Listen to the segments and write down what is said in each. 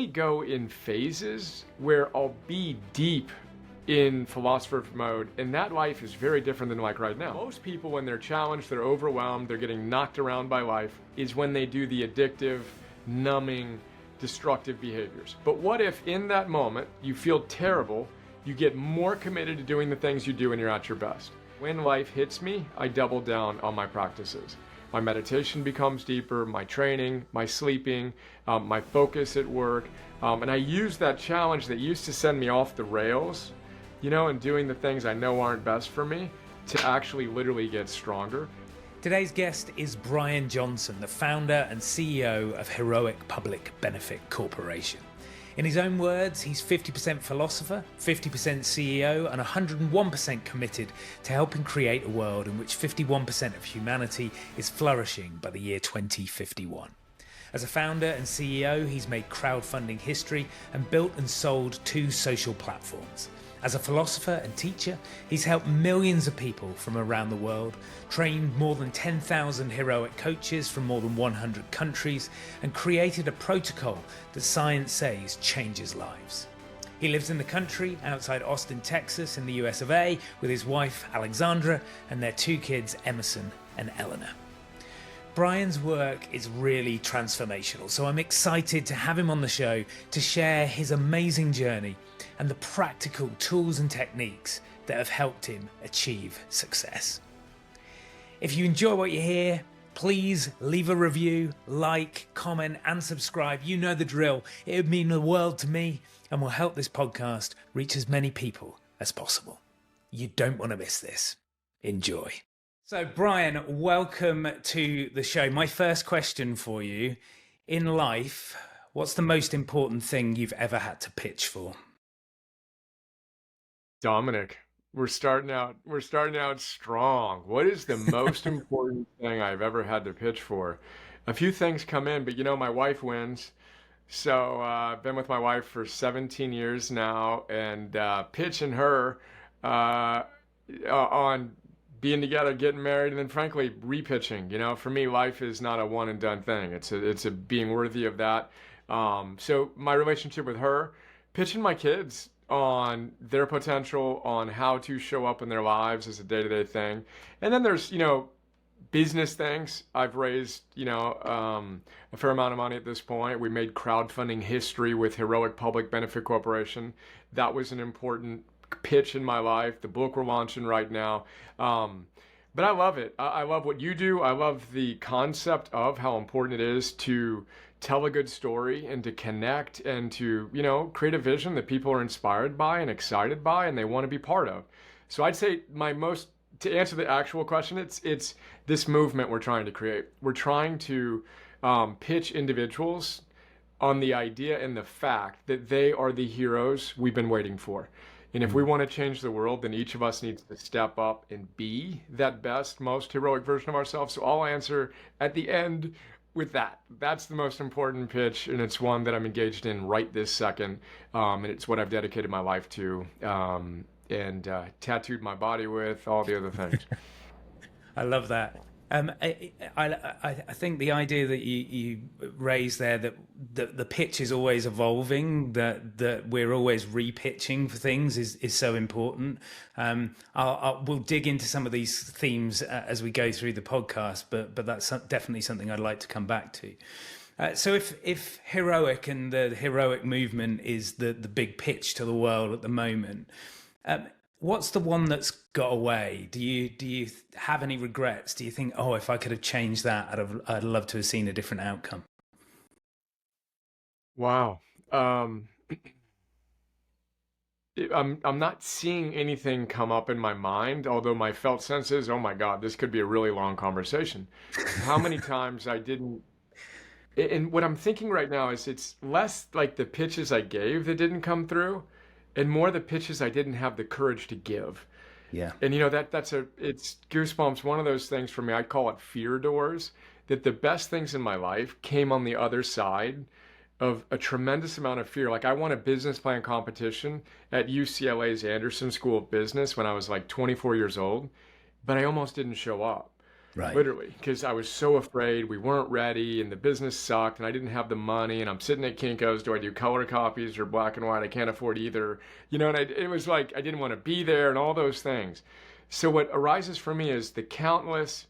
really go in phases where I'll be deep in philosopher mode, and that life is very different than like right now. Most people, when they're challenged, they're overwhelmed, they're getting knocked around by life, is when they do the addictive, numbing, destructive behaviors. But what if in that moment you feel terrible, you get more committed to doing the things you do when you're at your best? When life hits me, I double down on my practices. My meditation becomes deeper, my training, my sleeping, my focus at work, and I use that challenge that used to send me off the rails, and doing the things I know aren't best for me, to actually literally get stronger. Today's guest is Brian Johnson, the founder and CEO of Heroic Public Benefit Corporation. In his own words, he's 50% philosopher, 50% CEO, and 101% committed to helping create a world in which 51% of humanity is flourishing by the year 2051. As a founder and CEO, he's made crowdfunding history and built and sold 2 social platforms. As a philosopher and teacher, he's helped millions of people from around the world, trained more than 10,000 heroic coaches from more than 100 countries, and created a protocol that science says changes lives. He lives in the country outside Austin, Texas, in the US of A, with his wife, Alexandra, and their 2 kids, Emerson and Eleanor. Brian's work is really transformational, so I'm excited to have him on the show to share his amazing journey and the practical tools and techniques that have helped him achieve success. If you enjoy what you hear, please leave a review, like, comment, and subscribe. You know the drill. It would mean the world to me and will help this podcast reach as many people as possible. You don't want to miss this. Enjoy. So, Brian, welcome to the show. My first question for you, in life, what's the most important thing you've ever had to pitch for? Dominic, we're starting out strong. What is the most important thing I've ever had to pitch for? A few things come in, but my wife wins. So I've been with my wife for 17 years now, and pitching her on being together, getting married, and then frankly repitching. For me, life is not a one and done thing. It's a being worthy of that. So my relationship with her, pitching my kids on their potential, on how to show up in their lives as a day-to-day thing. And then there's, business things. I've raised, a fair amount of money at this point. We made crowdfunding history with Heroic Public Benefit Corporation. That was an important pitch in my life. The book we're launching right now. But I love it. I love what you do. I love the concept of how important it is to tell a good story and to connect and to, create a vision that people are inspired by and excited by and they want to be part of. So I'd say to answer the actual question, it's this movement we're trying to create. We're trying to pitch individuals on the idea and the fact that they are the heroes we've been waiting for. And if we want to change the world, then each of us needs to step up and be that best, most heroic version of ourselves. So I'll answer at the end with that. That's the most important pitch, and it's one that I'm engaged in right this second. And it's what I've dedicated my life to, and tattooed my body with, all the other things. I love that. I think the idea that you raised there, that the pitch is always evolving, that we're always repitching for things is so important. We'll dig into some of these themes as we go through the podcast, but that's definitely something I'd like to come back to. So if heroic and the heroic movement is the big pitch to the world at the moment, what's the one that's got away? Do you have any regrets? Do you think, if I could have changed that, I'd love to have seen a different outcome? Wow. I'm not seeing anything come up in my mind, although my felt sense is, oh my God, this could be a really long conversation. How many times I didn't, and what I'm thinking right now is it's less like the pitches I gave that didn't come through, and more the pitches I didn't have the courage to give. Yeah. And it's goosebumps. One of those things for me, I call it fear doors, that the best things in my life came on the other side of a tremendous amount of fear. Like I won a business plan competition at UCLA's Anderson School of Business when I was like 24 years old, but I almost didn't show up. Right. literally, because I was so afraid we weren't ready and the business sucked and I didn't have the money and I'm sitting at Kinko's. Do I do color copies or black and white? I can't afford either. And it was like I didn't want to be there and all those things. So what arises for me is the countless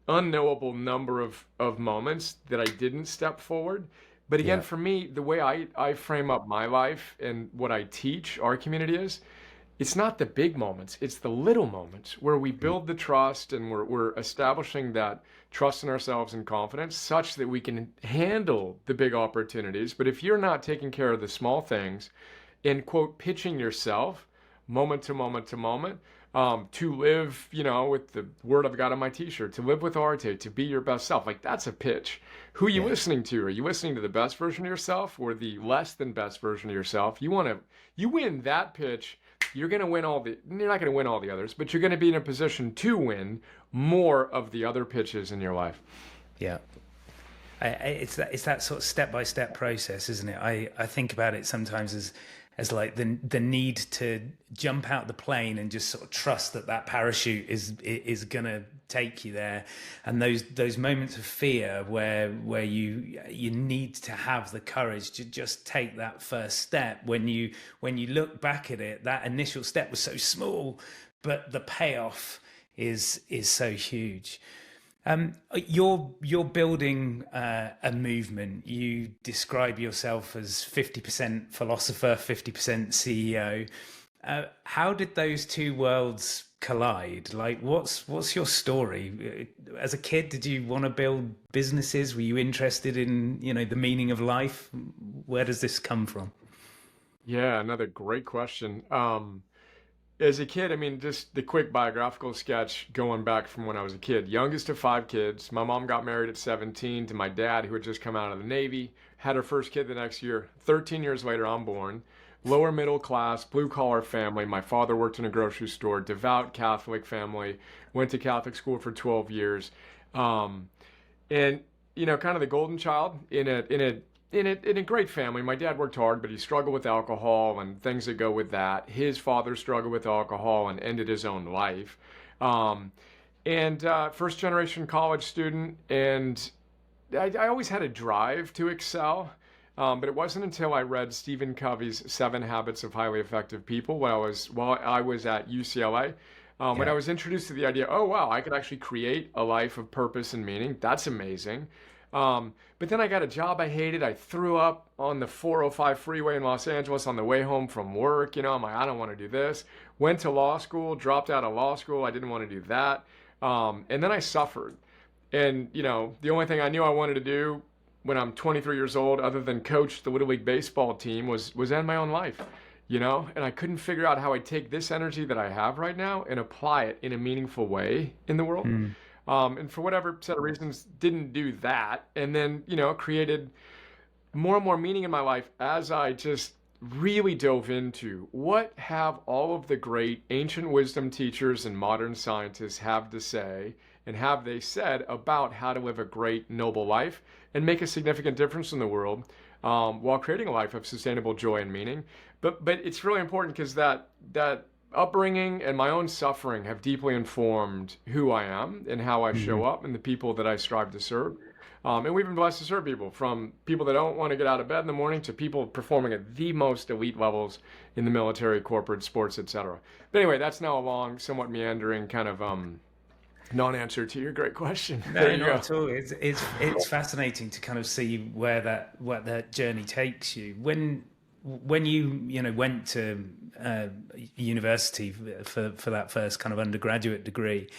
unknowable number of moments that I didn't step forward. But again, Yeah. for me, the way I frame up my life and what I teach our community is, it's not the big moments, it's the little moments where we Mm. build the trust and we're establishing that trust in ourselves and confidence such that we can handle the big opportunities. But if you're not taking care of the small things and quote pitching yourself moment to moment to moment, to live, with the word I've got on my t-shirt, to live with arte, to be your best self, like that's a pitch. Who are you Yeah. listening to? Are you listening to the best version of yourself or the less than best version of yourself? You win that pitch, you're going to win you're not going to win all the others, but you're going to be in a position to win more of the other pitches in your life. Yeah. It's that sort of step by step process, isn't it? I think about it sometimes as like the need to jump out the plane and just sort of trust that parachute is gonna take you there, and those moments of fear where you need to have the courage to just take that first step. When you look back at it, that initial step was so small, but the payoff is so huge. You're building a movement. You describe yourself as 50% philosopher, 50% CEO. How did those two worlds collide? Like, what's your story? As a kid, did you want to build businesses? Were you interested in, the meaning of life? Where does this come from? Yeah, another great question. As a kid, I mean, just the quick biographical sketch going back from when I was a kid. Youngest of five kids. My mom got married at 17 to my dad, who had just come out of the Navy. Had her first kid the next year. 13 years later, I'm born. Lower middle class, blue collar family. My father worked in a grocery store. Devout Catholic family. Went to Catholic school for 12 years. And kind of the golden child in a great family. My dad worked hard, but he struggled with alcohol and things that go with that. His father struggled with alcohol and ended his own life. And first generation college student, and I always had a drive to excel. But it wasn't until I read Stephen Covey's Seven Habits of Highly Effective People while I was at UCLA. When I Yeah. was introduced to the idea, oh wow, I could actually create a life of purpose and meaning. That's amazing. But then I got a job I hated. I threw up on the 405 freeway in Los Angeles on the way home from work. I'm like, I don't want to do this. Went to law school, dropped out of law school. I didn't want to do that. And then I suffered. And, the only thing I knew I wanted to do when I'm 23 years old, other than coach the Little League baseball team, was end my own life. And I couldn't figure out how I'd take this energy that I have right now and apply it in a meaningful way in the world. Mm. And for whatever set of reasons, didn't do that. And then, created more and more meaning in my life as I just really dove into what have all of the great ancient wisdom teachers and modern scientists have to say and have they said about how to live a great, noble life and make a significant difference in the world while creating a life of sustainable joy and meaning. But it's really important because that upbringing and my own suffering have deeply informed who I am and how I show up and the people that I strive to serve. And we've been blessed to serve people, from people that don't want to get out of bed in the morning to people performing at the most elite levels in the military, corporate, sports, etc. But anyway, that's now a long, somewhat meandering kind of non-answer to your great question. There No, you not go. at all. It's fascinating to kind of see where that journey takes you. When you went to university for that first kind of undergraduate degree,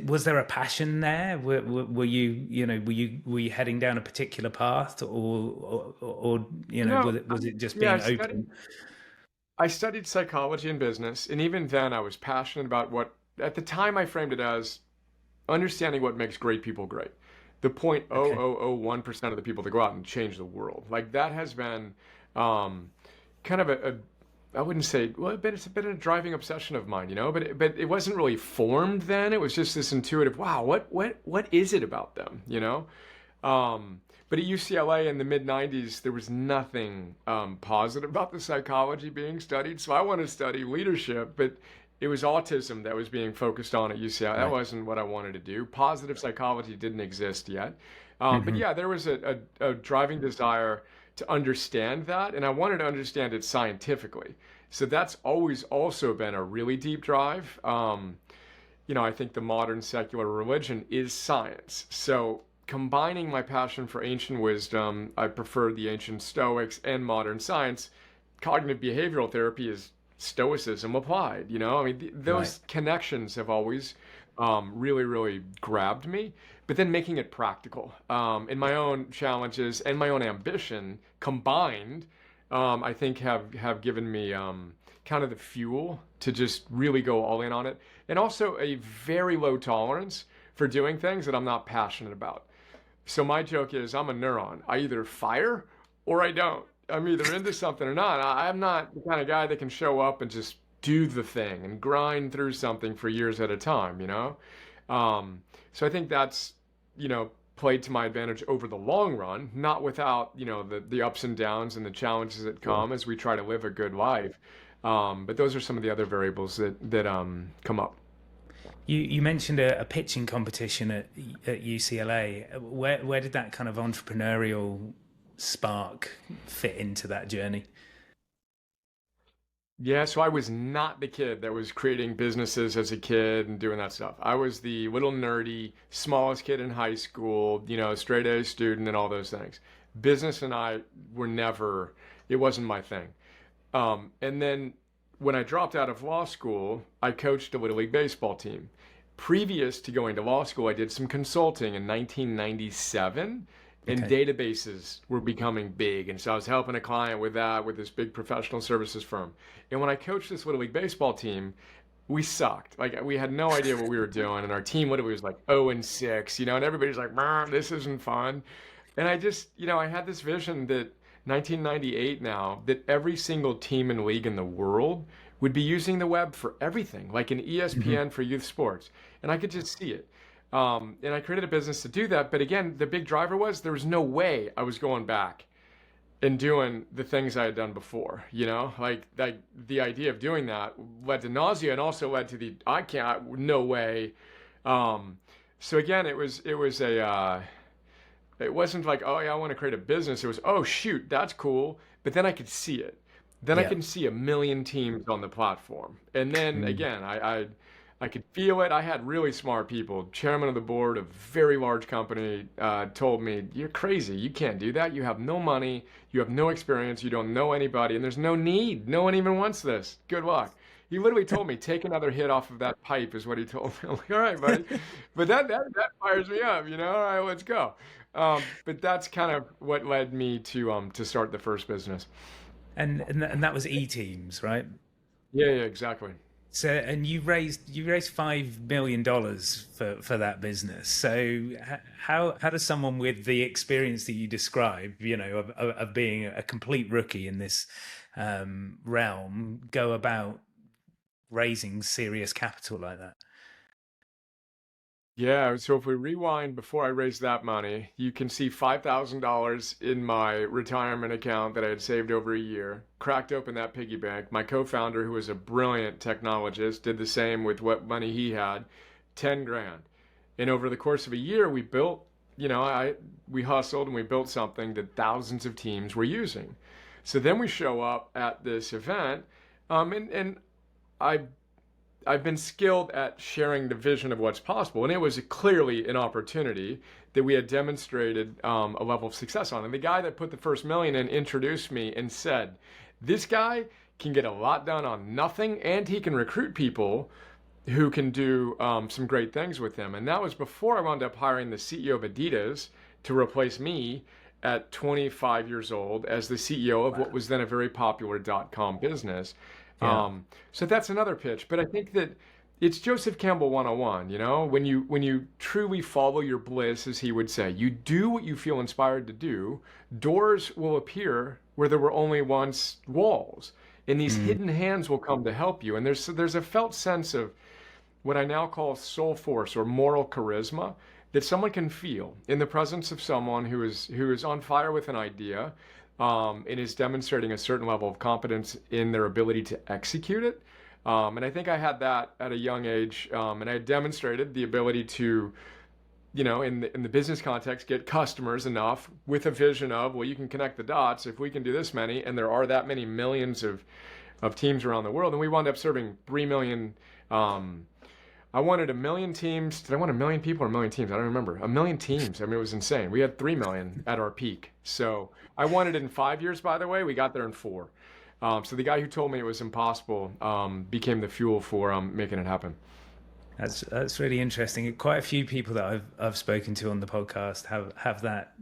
was there a passion there? Were you heading down a particular path, or No, was it just yeah, being open? I studied psychology and business, and even then I was passionate about what, at the time I framed it as understanding what makes great people great. The Okay. 0.0001% of the people that go out and change the world. Like that has been kind of I wouldn't say, well, but it's been a driving obsession of mine, but it wasn't really formed then. It was just this intuitive, wow, what is it about them? But at UCLA in the mid 90s, there was nothing positive about the psychology being studied. So I wanted to study leadership, but it was autism that was being focused on at UCLA. That Right. wasn't what I wanted to do. Positive psychology didn't exist yet. But Hmm. yeah, there was a driving desire to understand that, and I wanted to understand it scientifically. So that's always also been a really deep drive. I think the modern secular religion is science. So combining my passion for ancient wisdom, I prefer the ancient Stoics and modern science. Cognitive behavioral therapy is Stoicism applied. I mean, Right. those connections have always really, really grabbed me. But then making it practical, and my own challenges and my own ambition combined, I think have given me kind of the fuel to just really go all in on it, and also a very low tolerance for doing things that I'm not passionate about. So my joke is I'm a neuron. I either fire or I don't. I'm either into something or not. I'm not the kind of guy that can show up and just do the thing and grind through something for years at a time. So I think that's, played to my advantage over the long run, not without, the ups and downs and the challenges that come as we try to live a good life. But those are some of the other variables that come up. You mentioned a pitching competition at UCLA. Where did that kind of entrepreneurial spark fit into that journey? Yeah, so I was not the kid that was creating businesses as a kid and doing that stuff. I was the little nerdy, smallest kid in high school, straight A student and all those things. Business and I were never, it wasn't my thing. And then when I dropped out of law school, I coached a Little League baseball team. Previous to going to law school, I did some consulting in 1997, and Okay. databases were becoming big. And so I was helping a client with that, with this big professional services firm. And when I coached this Little League baseball team, we sucked. Like we had no idea what we were doing, and our team literally was like 0-6, and everybody's like, "This isn't fun." And I just, I had this vision that 1998 now, that every single team and league in the world would be using the web for everything, like an Hmm. ESPN for youth sports. And I could just see it. And I created a business to do that. But again, the big driver was there was no way I was going back and doing the things I had done before, like the idea of doing that led to nausea and also led to the I can't, no way. Um, so again, it wasn't like, oh yeah, I want to create a business. It was, oh shoot, that's cool. But then I could see it. Then I Yeah. can see a million teams on the platform. And then Mm. again, I could feel it. I had really smart people. Chairman of the board of a very large company told me, "You're crazy. You can't do that. You have no money. You have no experience. You don't know anybody, and there's no need. No one even wants this. Good luck." He literally told me, "Take another hit off of that pipe," is what he told me. I'm like, "All right, buddy," but that fires me up. All right, let's go. But that's kind of what led me to start the first business. And that was E Teams, right? Yeah, yeah, exactly. So, and you raised $5 million for that business. So, how does someone with the experience that you describe, of being a complete rookie in this realm, go about raising serious capital like that? Yeah, so if we rewind before I raised that money, you can see $5,000 in my retirement account that I had saved over a year. Cracked open that piggy bank. My co-founder, who was a brilliant technologist, did the same with what money he had, 10 grand. And over the course of a year, we built, we hustled and we built something that thousands of teams were using. So then we show up at this event, and I I've been skilled at sharing the vision of what's possible, and it was clearly an opportunity that we had demonstrated a level of success on. And the guy that put the first million in introduced me and said, "This guy can get a lot done on nothing, and he can recruit people who can do some great things with him." And that was before I wound up hiring the CEO of Adidas to replace me at 25 years old as the CEO of what Wow. was then a very popular dot-com business. Yeah. So that's another pitch. But I think that it's Joseph Campbell 101, when you truly follow your bliss, as he would say, you do what you feel inspired to do, doors will appear where there were only once walls. And these Mm. hidden hands will come to help you. And there's a felt sense of what I now call soul force or moral charisma that someone can feel in the presence of someone who is on fire with an idea, and is demonstrating a certain level of competence in their ability to execute it. And I think I had that at a young age, and I demonstrated the ability to, in the business context, get customers enough with a vision of, well, you can connect the dots if we can do this many, and there are that many millions of teams around the world, and we wound up serving 3 million. I wanted a million teams. Did I want a million people or a million teams? I don't remember. A million teams. I mean, it was insane. We had 3 million at our peak. So I wanted it in 5 years, by the way. We got there in 4. So the guy who told me it was impossible became the fuel for making it happen. That's really interesting. Quite a few people that I've spoken to on the podcast have that,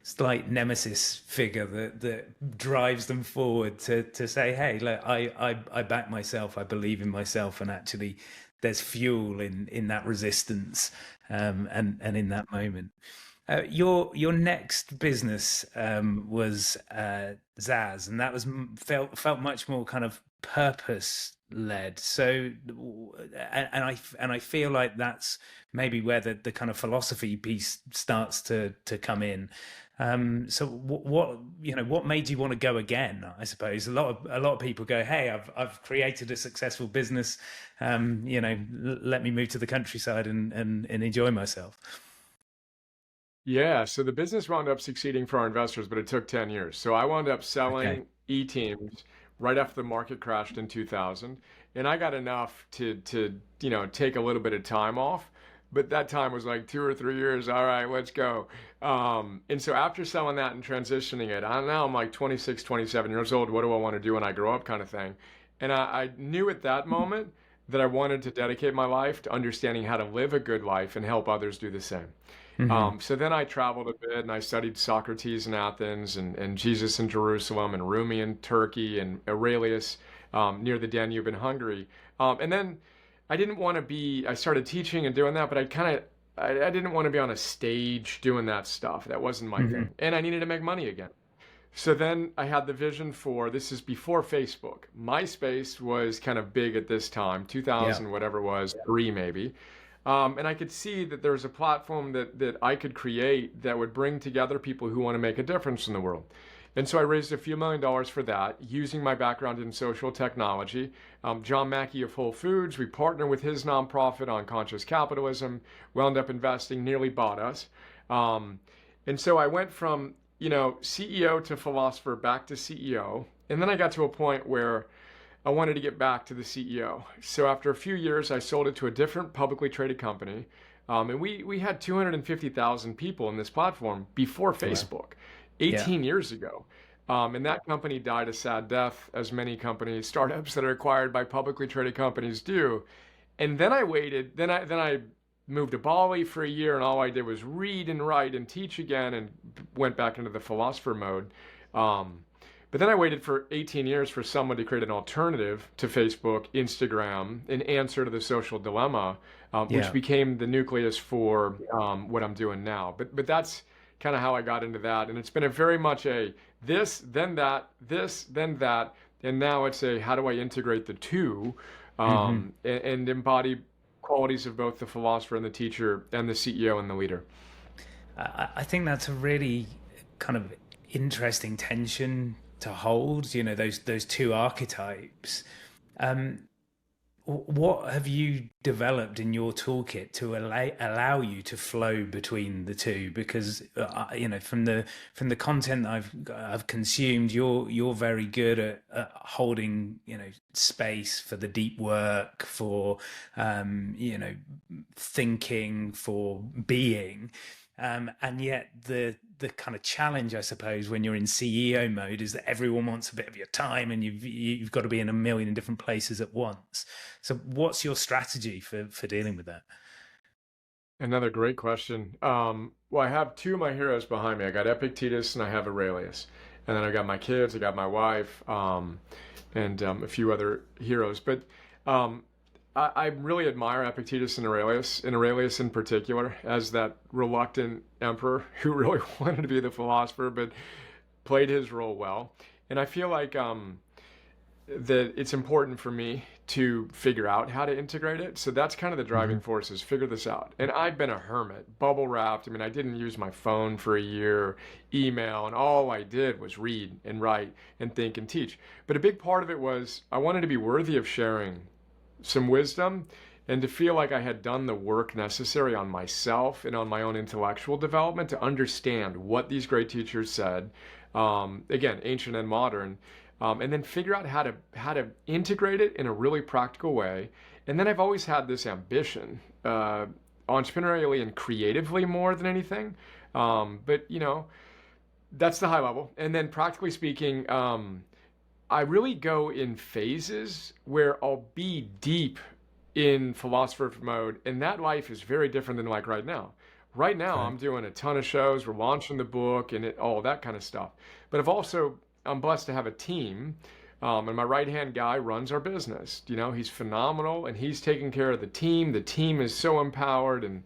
slight nemesis figure that drives them forward to say, hey, look, I back myself, I believe in myself, and actually there's fuel in that resistance, and in that moment. Your next business was Zaz, and that was felt much more kind of purpose led. So, and I feel like that's maybe where the kind of philosophy piece starts to come in. So what made you want to go again? I suppose a lot of people go, hey, I've created a successful business. Let me move to the countryside and enjoy myself. Yeah, so the business wound up succeeding for our investors, but it took 10 years. So I wound up selling Okay. e-teams right after the market crashed in 2000, and I got enough to take a little bit of time off, but that time was like 2 or 3 years. All right, let's go. And so after selling that and transitioning it, now I'm like 26, 27 years old. What do I want to do when I grow up, kind of thing. And I knew at that moment that I wanted to dedicate my life to understanding how to live a good life and help others do the same. Hmm. So then I traveled a bit and I studied Socrates in Athens and Jesus in Jerusalem and Rumi in Turkey and Aurelius near the Danube in Hungary. And then I started teaching and doing that, but I didn't want to be on a stage doing that stuff. That wasn't my Hmm. thing. And I needed to make money again. So then I had the vision this is before Facebook. MySpace was kind of big at this time, Yeah. 2000, whatever it was, 3 maybe. And I could see that there was a platform that I could create that would bring together people who want to make a difference in the world. And so I raised a few $1 million for that using my background in social technology. John Mackey of Whole Foods, we partnered with his nonprofit on conscious capitalism, wound up investing, nearly bought us. And so I went from, CEO to philosopher back to CEO. And then I got to a point where I wanted to get back to the CEO. So after a few years, I sold it to a different publicly traded company. And we had 250,000 people in this platform before Wow. Facebook, Yeah. 18 years ago. And that company died a sad death, as many companies, startups that are acquired by publicly traded companies do. And then I waited. Then I moved to Bali for a year, and all I did was read and write and teach again, and went back into the philosopher mode. Um, but then I waited for 18 years for someone to create an alternative to Facebook, Instagram, an answer to the social dilemma, which Yeah. became the nucleus for what I'm doing now. But that's kind of how I got into that, and it's been a very much a this, then that, and now it's a how do I integrate the two Hmm. and embody qualities of both the philosopher and the teacher and the CEO and the leader. I think that's a really kind of interesting tension to hold, those two archetypes. Um, what have you developed in your toolkit to allow you to flow between the two? Because from the content that I've consumed, you're very good at holding space for the deep work, for thinking, for being. And yet the kind of challenge, I suppose, when you're in CEO mode is that everyone wants a bit of your time, and you've got to be in a million different places at once. So, what's your strategy for dealing with that? Another great question. Well, I have two of my heroes behind me. I got Epictetus and I have Aurelius. And then I got my kids, I got my wife, and a few other heroes. But um, I really admire Epictetus and Aurelius in particular, as that reluctant emperor who really wanted to be the philosopher, but played his role well. And I feel like that it's important for me to figure out how to integrate it. So that's kind of the Hmm. driving force, is figure this out. And I've been a hermit, bubble wrapped. I mean, I didn't use my phone for a year, email, and all I did was read and write and think and teach. But a big part of it was I wanted to be worthy of sharing some wisdom and to feel like I had done the work necessary on myself and on my own intellectual development to understand what these great teachers said, again, ancient and modern, and then figure out how to integrate it in a really practical way. And then I've always had this ambition, entrepreneurially and creatively more than anything. But that's the high level. And then practically speaking, I really go in phases where I'll be deep in philosopher mode, and that life is very different than like right now. Right now, Okay. I'm doing a ton of shows. We're launching the book and all that kind of stuff. But I'm blessed to have a team, and my right hand guy runs our business. He's phenomenal, and he's taking care of the team. The team is so empowered and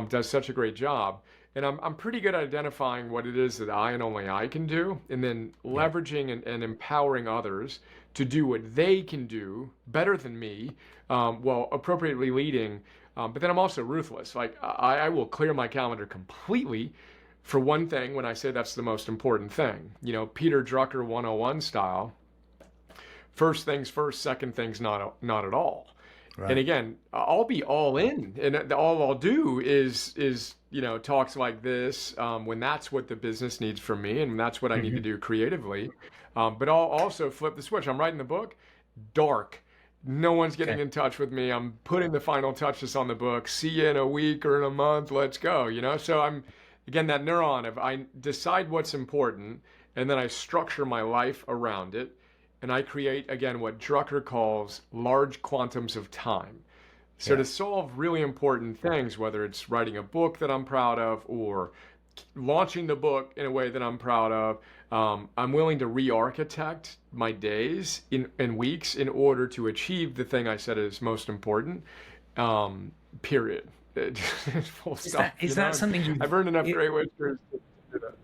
does such a great job. And I'm pretty good at identifying what it is that I and only I can do, and then Yeah. leveraging and empowering others to do what they can do better than me, while appropriately leading. But then I'm also ruthless. Like I will clear my calendar completely for one thing when I say that's the most important thing. Peter Drucker 101 style. First things first, second things not at all. And Right. again, I'll be all in, and all I'll do is talks like this, when that's what the business needs from me, and that's what I need to Hmm. do creatively. But I'll also flip the switch. I'm writing the book, dark. No one's getting Okay. in touch with me. I'm putting the final touches on the book. See you in a week or in a month. Let's go. So I'm again that neuron of I decide what's important, and then I structure my life around it, and I create, again, what Drucker calls large quantums of time. So Yeah. to solve really important things, whether it's writing a book that I'm proud of or launching the book in a way that I'm proud of, I'm willing to re-architect my days in weeks in order to achieve the thing I said is most important. Period. Full Is that stop. is that something I've earned enough it, great whiskers to do that.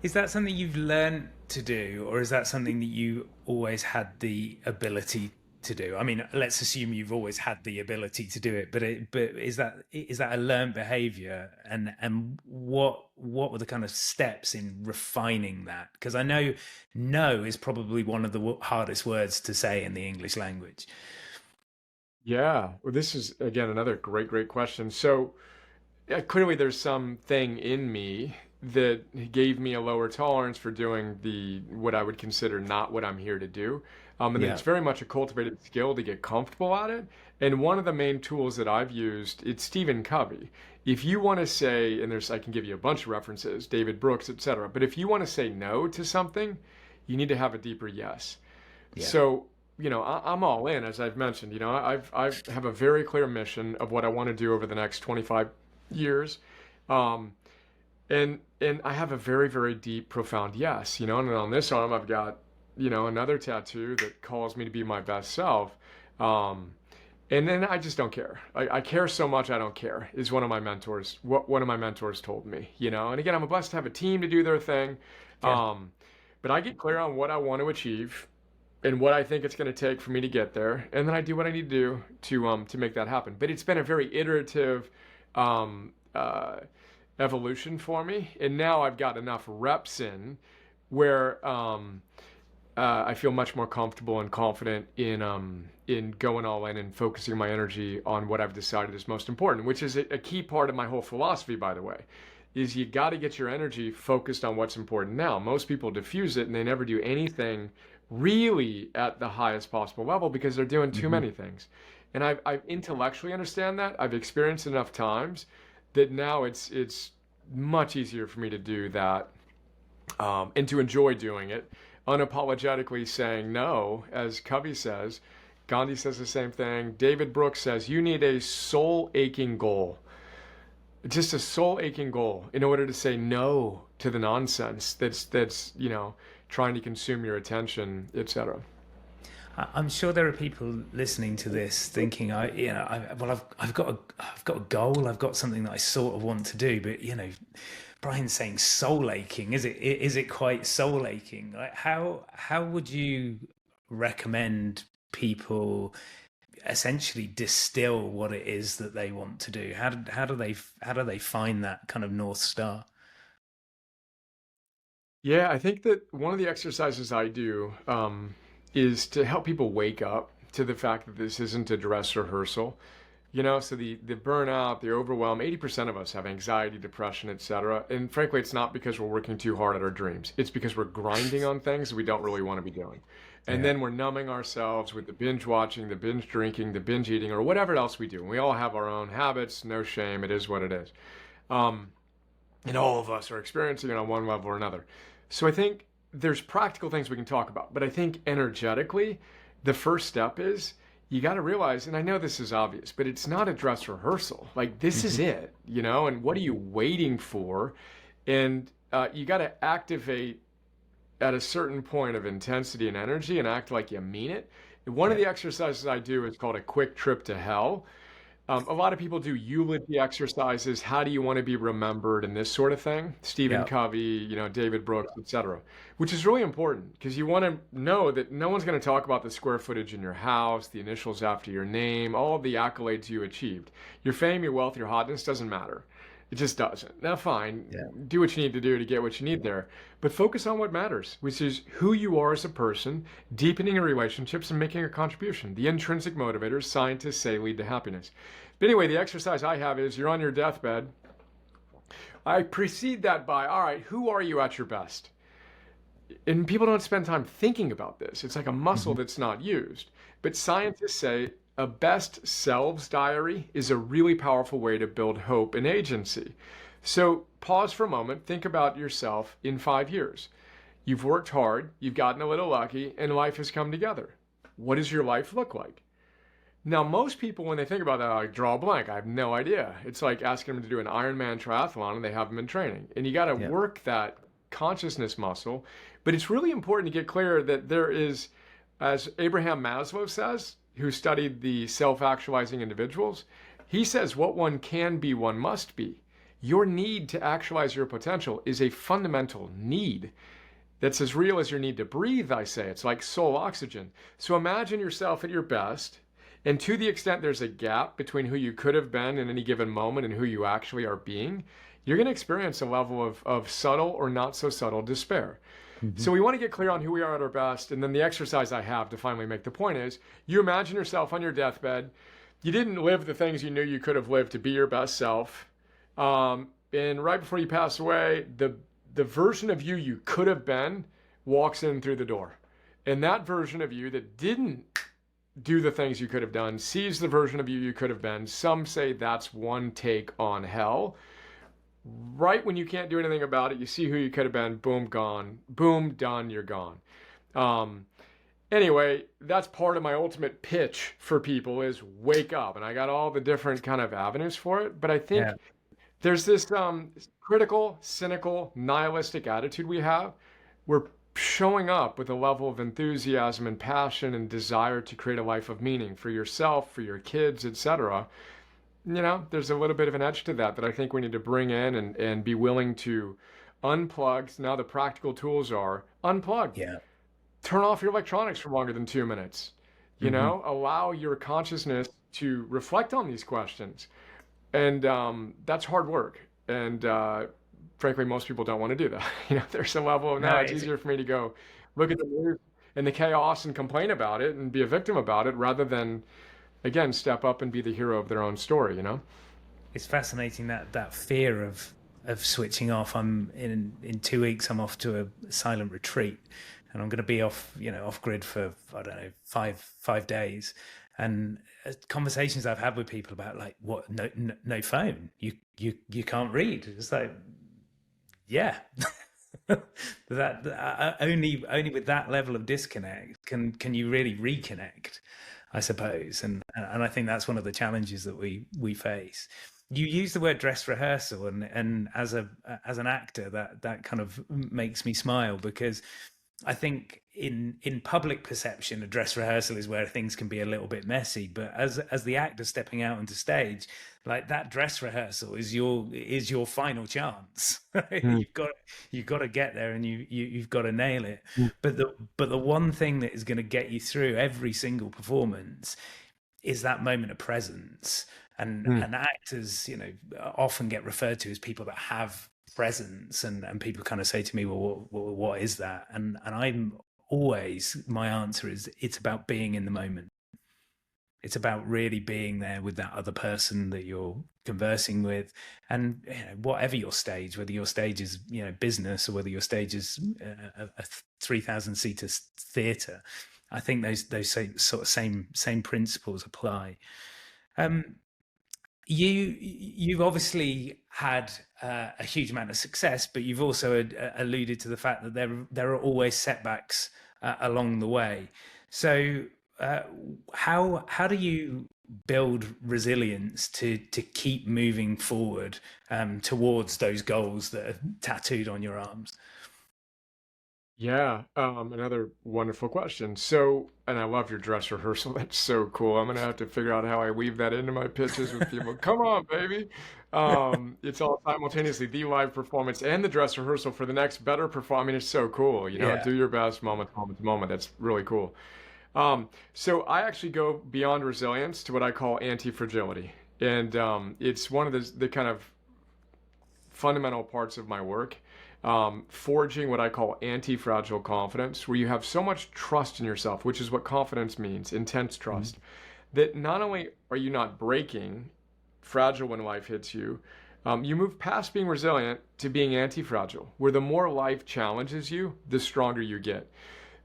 is that something you've learned to do, or is that something that you always had the ability to do? I mean, let's assume you've always had the ability to do it, but is that a learned behavior, and what were the kind of steps in refining that? Because I know no is probably one of the hardest words to say in the English language. Yeah, well, this is again another great question. So, yeah, clearly there's something in me that gave me a lower tolerance for doing the what I would consider not what I'm here to do. And then Yeah. it's very much a cultivated skill to get comfortable at it. And one of the main tools that I've used, it's Stephen Covey. If you want to say, and I can give you a bunch of references, David Brooks, etc. But if you want to say no to something, you need to have a deeper yes. Yeah. So, I'm all in, as I've mentioned. I have a very clear mission of what I want to do over the next 25 years. Um, and I have a very deep, profound yes. And on this arm I've got, another tattoo that calls me to be my best self. Um, and then I just don't care. I care so much I don't care is one of my mentors. What one of my mentors told me. And again, I'm blessed to have a team to do their thing. Yeah. Um, but I get clear on what I want to achieve and what I think it's going to take for me to get there, and then I do what I need to do to make that happen. But it's been a very iterative um, uh, evolution for me, and now I've got enough reps in where I feel much more comfortable and confident in going all in and focusing my energy on what I've decided is most important, which is a key part of my whole philosophy, by the way. Is you got to get your energy focused on what's important now. Most people diffuse it and they never do anything really at the highest possible level because they're doing too Hmm. many things. And I intellectually understand that. I've experienced enough times that now it's much easier for me to do that, and to enjoy doing it, unapologetically saying no, as Covey says. Gandhi says the same thing. David Brooks says you need a soul aching goal, just a soul aching goal, in order to say no to the nonsense that's trying to consume your attention, etc. I'm sure there are people listening to this thinking, I've got a goal, I've got something that I sort of want to do, but Brian's saying soul aching. Is it quite soul aching? Like how would you recommend people essentially distill what it is that they want to do? How do they find that kind of North Star? Yeah, I think that one of the exercises I do is to help people wake up to the fact that this isn't a dress rehearsal. So the burnout, the overwhelm, 80% of us have anxiety, depression, etc. And frankly, it's not because we're working too hard at our dreams. It's because we're grinding on things we don't really want to be doing. And Yeah. then we're numbing ourselves with the binge watching, the binge drinking, the binge eating, or whatever else we do. And we all have our own habits, no shame. It is what it is. Um, and all of us are experiencing it on one level or another. So I think there's practical things we can talk about, but I think energetically, the first step is you got to realize, and I know this is obvious, but it's not a dress rehearsal. Like this is Hmm. it, and what are you waiting for? And you got to activate at a certain point of intensity and energy and act like you mean it. One of Yeah. the exercises I do is called a quick trip to hell. A lot of people do eulogy exercises. How do you want to be remembered and this sort of thing? Stephen Yeah. Covey, David Brooks, etc. Which is really important because you want to know that no one's going to talk about the square footage in your house, the initials after your name, all of the accolades you achieved. Your fame, your wealth, your hotness doesn't matter. It just doesn't. Now, fine, Yeah. do what you need to do to get what you need there, but focus on what matters, which is who you are as a person, deepening your relationships, and making a contribution. The intrinsic motivators, scientists say, lead to happiness. But anyway, the exercise I have is you're on your deathbed. I precede that by, all right, who are you at your best? And people don't spend time thinking about this. It's like a muscle Hmm. that's not used. But scientists say a best selves diary is a really powerful way to build hope and agency. So pause for a moment, think about yourself in 5 years. You've worked hard, you've gotten a little lucky, and life has come together. What does your life look like? Now, most people, when they think about that, like draw a blank. I have no idea. It's like asking them to do an Ironman triathlon and they haven't been training. And you got to Yeah. work that consciousness muscle. But it's really important to get clear that there is, as Abraham Maslow says, who studied the self actualizing individuals, he says what one can be, one must be. Your need to actualize your potential is a fundamental need that's as real as your need to breathe, I say. It's like soul oxygen. So imagine yourself at your best. And to the extent there's a gap between who you could have been in any given moment and who you actually are being, you're going to experience a level of subtle or not so subtle despair. Hmm. So we want to get clear on who we are at our best. And then the exercise I have to finally make the point is you imagine yourself on your deathbed. You didn't live the things you knew you could have lived to be your best self. And right before you pass away, the version of you you could have been walks in through the door. And that version of you that didn't do the things you could have done sees the version of you you could have been. Some say that's one take on hell. Right when you can't do anything about it, you see who you could have been. Boom, gone. Boom, done. You're gone. Um, anyway, that's part of my ultimate pitch for people is wake up. And I got all the different kind of avenues for it. But I Yeah. think there's this critical, cynical, nihilistic attitude we have. We're showing up with a level of enthusiasm and passion and desire to create a life of meaning for yourself, for your kids, etc. There's a little bit of an edge to that I think we need to bring in and be willing to unplug. So now the practical tools are unplug, Yeah. turn off your electronics for longer than 2 minutes, Hmm. allow your consciousness to reflect on these questions. And that's hard work. And frankly, most people don't want to do that. There's a level of No, now it's easier for me to go look at the news and the chaos and complain about it and be a victim about it rather than, again, step up and be the hero of their own story. it's fascinating that fear of switching off. I'm in 2 weeks. I'm off to a silent retreat, and I'm going to be off grid for I don't know five days. And conversations I've had with people about like what no phone. You can't read. It's like yeah. that only with that level of disconnect can you really reconnect, I suppose. And I think that's one of the challenges that we face. You use the word dress rehearsal, and as an actor, that kind of makes me smile because I think in public perception, a dress rehearsal is where things can be a little bit messy. But as the actor stepping out onto stage, like that dress rehearsal is your final chance. Mm, You've got to get there, and you've got to nail it. mm, But the one thing that is going to get you through every single performance is that moment of presence. mm. And actors, often get referred to as people that have presence, and people kind of say to me, well, what is that? And I'm always, my answer is, it's about being in the moment. It's about really being there with that other person that you're conversing with. And whatever your stage, whether your stage is business, or whether your stage is a 3,000 seater theater, I think those same principles apply. um you've obviously had a huge amount of success, but you've also alluded to the fact that there are always setbacks along the way. So how do you build resilience to keep moving forward towards those goals that are tattooed on your arms? Yeah, another wonderful question. So, and I love your dress rehearsal. That's so cool. I'm gonna have to figure out how I weave that into my pitches with people. Come on, baby. It's all simultaneously the live performance and the dress rehearsal for the next better performance. I mean, it's so cool. Yeah. Do your best moment, moment to moment. That's really cool. So I actually go beyond resilience to what I call antifragility, and it's one of the kind of fundamental parts of my work, forging what I call anti-fragile confidence, where you have so much trust in yourself, which is what confidence means, intense trust, that not only are you not breaking fragile when life hits you, you move past being resilient to being anti-fragile, where the more life challenges you, the stronger you get.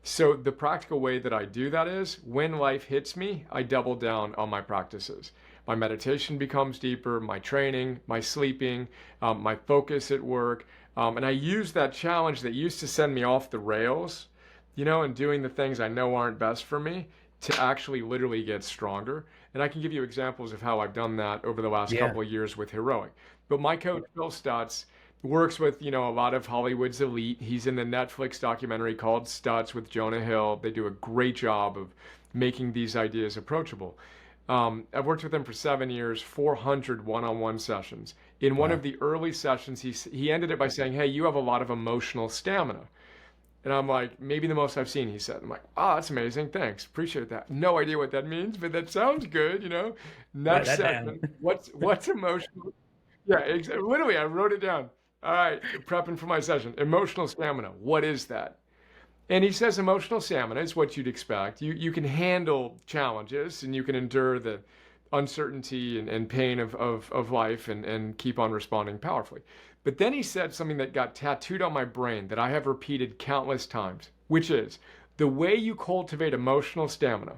So the practical way that I do that is when life hits me, I double down on my practices. My meditation becomes deeper, my training, my sleeping, my focus at work. And I use that challenge that used to send me off the rails, and doing the things I know aren't best for me, to actually literally get stronger. And I can give you examples of how I've done that over the last Yeah. couple of years with Heroic. But my coach, Phil Stutz, works with, a lot of Hollywood's elite. He's in the Netflix documentary called Stutz with Jonah Hill. They do a great job of making these ideas approachable. I've worked with him for 7 years, 400 one-on-one sessions. In one Wow. of the early sessions, he ended it by saying, "Hey, you have a lot of emotional stamina." And I'm like, "Maybe the most I've seen," he said. I'm like, "Oh, that's amazing. Thanks. Appreciate that." No idea what that means, but that sounds good. Write Next that down. session, what's emotional? Yeah, exactly. Literally, I wrote it down. All right, prepping for my session. Emotional stamina. What is that? And he says emotional stamina is what you'd expect. You can handle challenges and you can endure the uncertainty and pain of life and keep on responding powerfully. But then he said something that got tattooed on my brain that I have repeated countless times, which is the way you cultivate emotional stamina,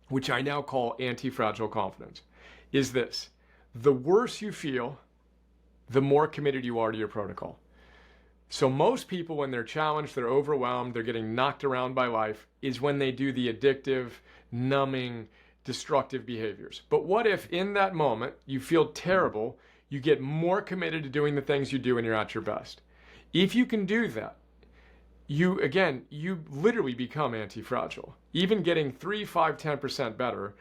which I now call anti-fragile confidence, is this: the worse you feel, the more committed you are to your protocol. So most people, when they're challenged, they're overwhelmed, they're getting knocked around by life, is when they do the addictive, numbing, destructive behaviors. But what if in that moment you feel terrible, you get more committed to doing the things you do when you're at your best? If you can do that, you literally become anti-fragile. Even getting 3, 5, 10% better.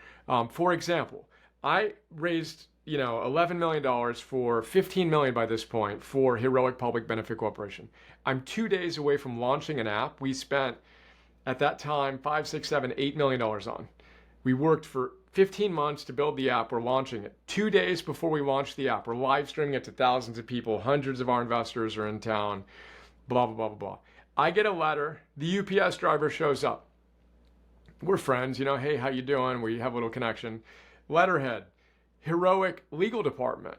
For example, I raised $11 million for 15 million by this point for Heroic Public Benefit Corporation. I'm 2 days away from launching an app we spent at that time 5, 6, 7, $8 million on. We worked for 15 months to build the app. We're launching it 2 days before we launch the app. We're live streaming it to thousands of people. Hundreds of our investors are in town. Blah blah blah blah blah. I get a letter. The UPS driver shows up. We're friends. Hey, how you doing? We have a little connection. Letterhead: Heroic Legal Department.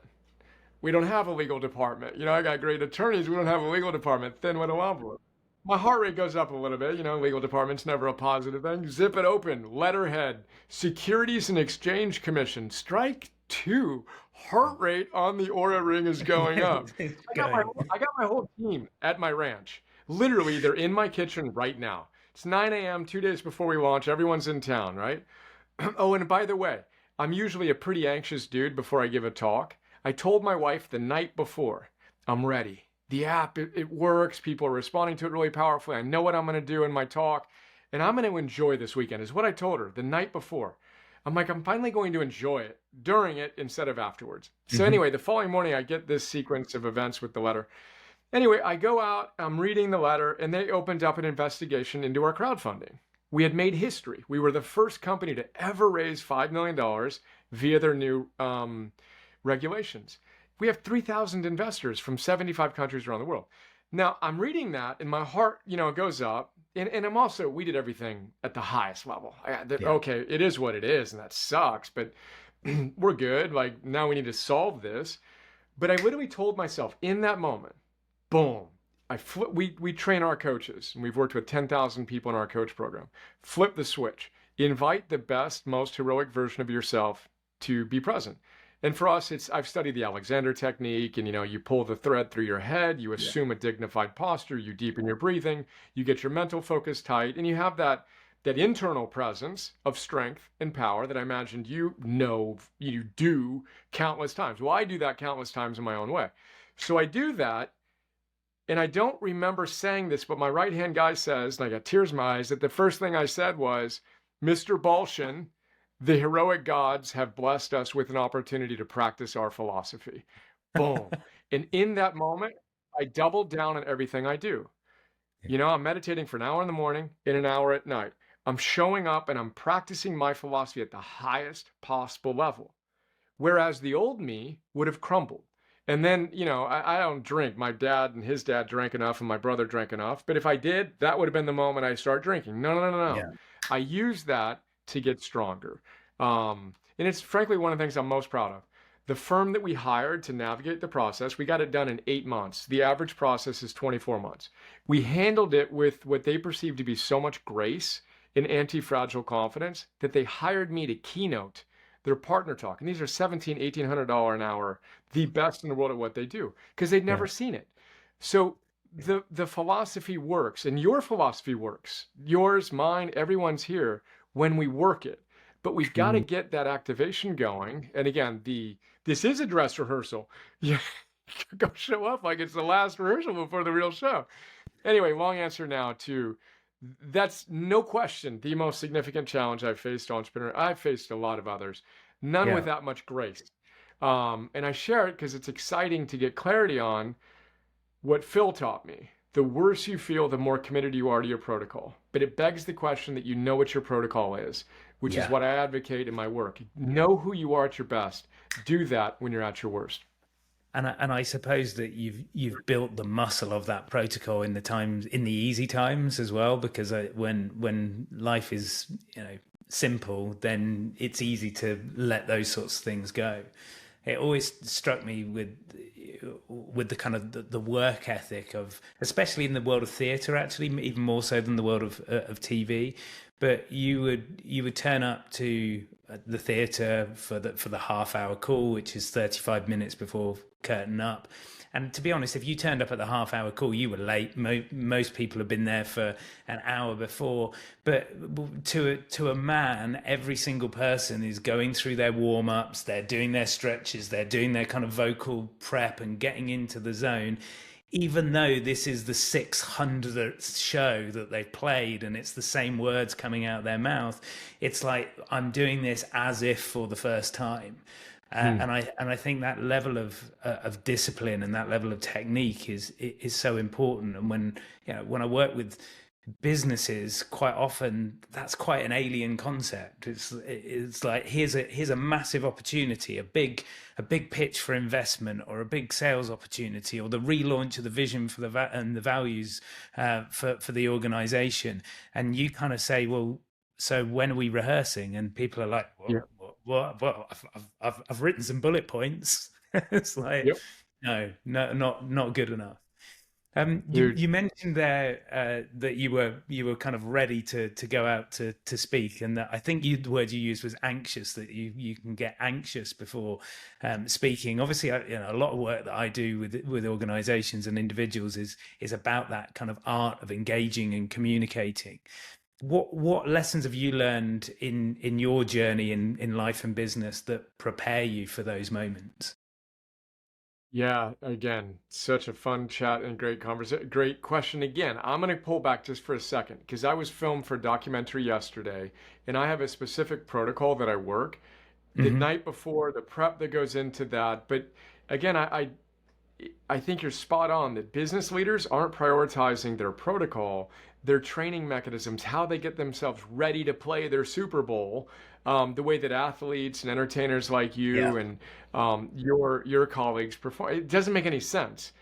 We don't have a legal department. I got great attorneys. We don't have a legal department. Thin little envelope. My heart rate goes up a little bit. Legal department's never a positive thing. Zip it open. Letterhead: Securities and Exchange Commission. Strike two. Heart rate on the Aura ring is going up. It's I got my going. I got my whole team at my ranch. Literally, they're in my kitchen right now. It's 9 a.m., 2 days before we launch. Everyone's in town, right? Oh, and by the way, I'm usually a pretty anxious dude before I give a talk. I told my wife the night before, I'm ready. The app, it works. People are responding to it really powerfully. I know what I'm going to do in my talk, and I'm going to enjoy this weekend, is what I told her the night before. I'm like, I'm finally going to enjoy it during it instead of afterwards. So Hmm. anyway, the following morning, I get this sequence of events with the letter. Anyway, I go out, I'm reading the letter, and they opened up an investigation into our crowdfunding. We had made history. We were the first company to ever raise $5 million via their new regulations. We have 3,000 investors from 75 countries around the world. Now, I'm reading that, and my heart, goes up. And I'm also, we did everything at the highest level. Yeah. Okay, it is what it is, and that sucks, but we're good. Like, now we need to solve this. But I literally told myself in that moment, boom, we train our coaches, and we've worked with 10,000 people in our coach program. Flip the switch. Invite the best, most heroic version of yourself to be present. And for us, I've studied the Alexander technique, and you pull the thread through your head, you Yeah. assume a dignified posture, you deepen your breathing, you get your mental focus tight, and you have that internal presence of strength and power that I imagined you do countless times. Well, I do that countless times in my own way. So I do that, and I don't remember saying this, but my right-hand guy says, and I got tears in my eyes, that the first thing I said was, Mr. Balshin, the heroic gods have blessed us with an opportunity to practice our philosophy. Boom. And in that moment, I doubled down on everything I do. I'm meditating for an hour in the morning and an hour at night. I'm showing up and I'm practicing my philosophy at the highest possible level. Whereas the old me would have crumbled. And then, I don't drink. My dad and his dad drank enough, and my brother drank enough. But if I did, that would have been the moment I start drinking. No, no, no, no. Yeah. I use that to get stronger. And it's frankly one of the things I'm most proud of. The firm that we hired to navigate the process, we got it done in 8 months. The average process is 24 months. We handled it with what they perceived to be so much grace and anti-fragile confidence that they hired me to keynote their partner talk. And these are $1,700, $1,800 an hour, the best in the world at what they do, because they'd Yeah. never seen it. So the philosophy works, and your philosophy works. Yours, mine, everyone's here when we work it. But we've got to Mm. get that activation going. And again, this is a dress rehearsal. You go show up like it's the last rehearsal before the real show. Anyway, long answer now to that's no question the most significant challenge I've faced, entrepreneur. I've faced a lot of others, none with Yeah. that much grace. And I share it because it's exciting to get clarity on what Phil taught me. The worse you feel, the more committed you are to your protocol. But it begs the question that you know what your protocol is, which is Yeah. what I advocate in my work. Know who you are at your best. Do that when you're at your worst. And I suppose that you've built the muscle of that protocol in the easy times as well, because when life is simple, then it's easy to let those sorts of things go. It always struck me with the kind of the work ethic of, especially in the world of theatre, actually even more so than the world of TV. But you would turn up to the theatre for the half-hour call, which is 35 minutes before curtain up. And to be honest, if you turned up at the half-hour call, you were late. Most people have been there for an hour before. But to a man, every single person is going through their warm-ups, they're doing their stretches, they're doing their kind of vocal prep and getting into the zone. Even though this is the 600th show that they've played and it's the same words coming out their mouth, it's like I'm doing this as if for the first time. Hmm. And I think that level of discipline and that level of technique is so important. And when I work with businesses, quite often that's quite an alien concept. It's like here's a massive opportunity, a big pitch for investment, or a big sales opportunity, or the relaunch of the vision for and the values for the organization, and you kind of say, well, so when are we rehearsing? And people are like, Yeah. what? I've written some bullet points. It's like, Yep. no, not good enough. You Dude. you mentioned there that you were kind of ready to go out to speak, and that I think the word you used was anxious. That you can get anxious before speaking. Obviously, a lot of work that I do with organisations and individuals is about that kind of art of engaging and communicating. What lessons have you learned in your journey in life and business that prepare you for those moments? Yeah, again, such a fun chat and great conversation. Great question again. I'm going to pull back just for a second because I was filmed for a documentary yesterday, and I have a specific protocol that I work the Hmm. night before, the prep that goes into that. But again, I think you're spot on that business leaders aren't prioritizing their protocol, their training mechanisms, how they get themselves ready to play their Super Bowl, the way that athletes and entertainers like Yeah. you and your colleagues perform. It doesn't make any sense.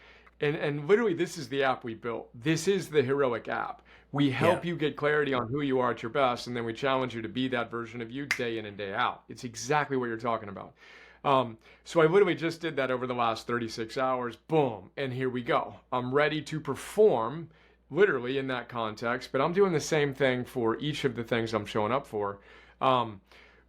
And literally, this is the app we built. This is the heroic app. We Yeah. help you get clarity on who you are at your best, and then we challenge you to be that version of you day in and day out. It's exactly what you're talking about. So I literally just did that over the last 36 hours. Boom. And here we go. I'm ready to perform literally in that context, but I'm doing the same thing for each of the things I'm showing up for. Um,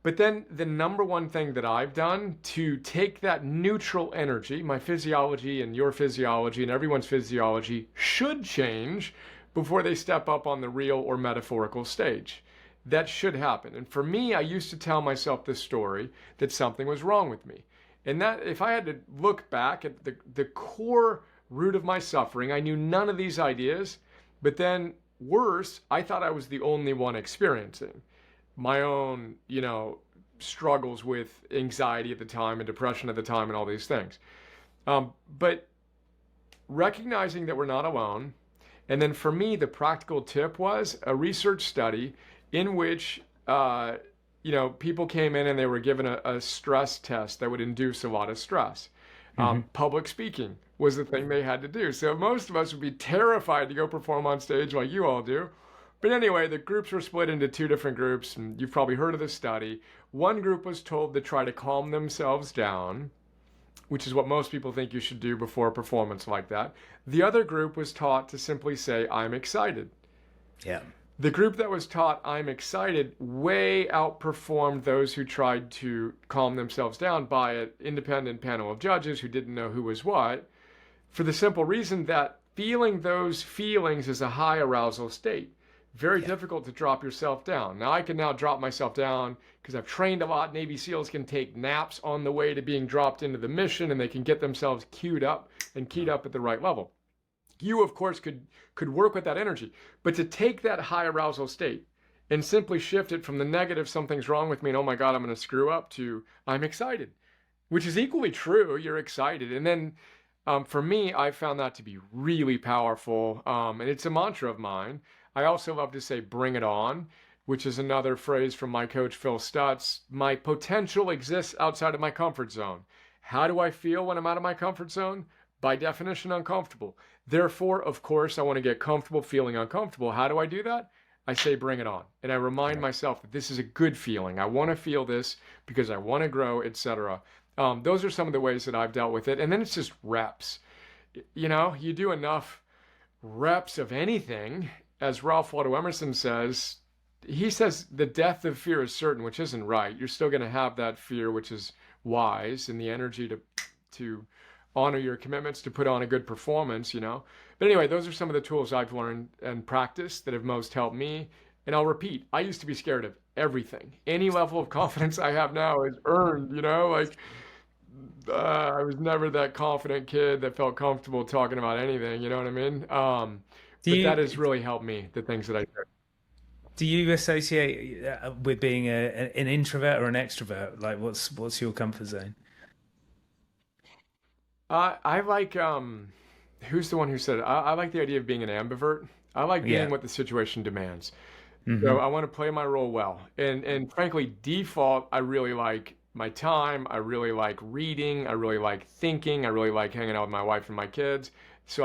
but then the number one thing that I've done to take that neutral energy, my physiology and your physiology and everyone's physiology should change before they step up on the real or metaphorical stage. That should happen. And for me, I used to tell myself this story that something was wrong with me. And that if I had to look back at the core root of my suffering, I knew none of these ideas. But then worse, I thought I was the only one experiencing my own, struggles with anxiety at the time and depression at the time and all these things. But recognizing that we're not alone. And then for me, the practical tip was a research study in which, people came in and they were given a stress test that would induce a lot of stress. Hmm. Public speaking was the thing they had to do. So most of us would be terrified to go perform on stage like you all do. But anyway, the groups were split into two different groups, and you've probably heard of this study. One group was told to try to calm themselves down, which is what most people think you should do before a performance like that. The other group was taught to simply say, I'm excited. Yeah. The group that was taught, I'm excited, way outperformed those who tried to calm themselves down by an independent panel of judges who didn't know who was what, for the simple reason that feeling those feelings is a high arousal state. Very Yeah. difficult to drop yourself down. Now I can now drop myself down because I've trained a lot. Navy SEALs can take naps on the way to being dropped into the mission, and they can get themselves queued up and keyed up at the right level. You, of course, could work with that energy, but to take that high arousal state and simply shift it from the negative, something's wrong with me, and oh my God, I'm going to screw up, to I'm excited, which is equally true. You're excited. And then for me, I found that to be really powerful. And it's a mantra of mine. I also love to say, bring it on, which is another phrase from my coach, Phil Stutz. My potential exists outside of my comfort zone. How do I feel when I'm out of my comfort zone? By definition, uncomfortable. Therefore, of course, I want to get comfortable feeling uncomfortable. How do I do that? I say, bring it on. And I remind Yeah. myself that this is a good feeling. I want to feel this because I want to grow, etc. Those are some of the ways that I've dealt with it. And then it's just reps. You do enough reps of anything, as Ralph Waldo Emerson says. He says the death of fear is certain, which isn't right. You're still going to have that fear, which is wise, and the energy to honor your commitments, to put on a good performance. But anyway, those are some of the tools I've learned and practiced that have most helped me. And I'll repeat, I used to be scared of everything. Any level of confidence I have now is earned. Like I was never that confident kid that felt comfortable talking about anything. You know what I mean? Do But that has you really helped me, the things that I did. do you associate with being an introvert or an extrovert? Like, what's your comfort zone? I like who's the one who said it? I like the idea of being an ambivert. I like being Yeah. what the situation demands. So Hmm. I want to play my role well. And frankly, default, I really like my time. I really like reading. I really like thinking. I really like hanging out with my wife and my kids. So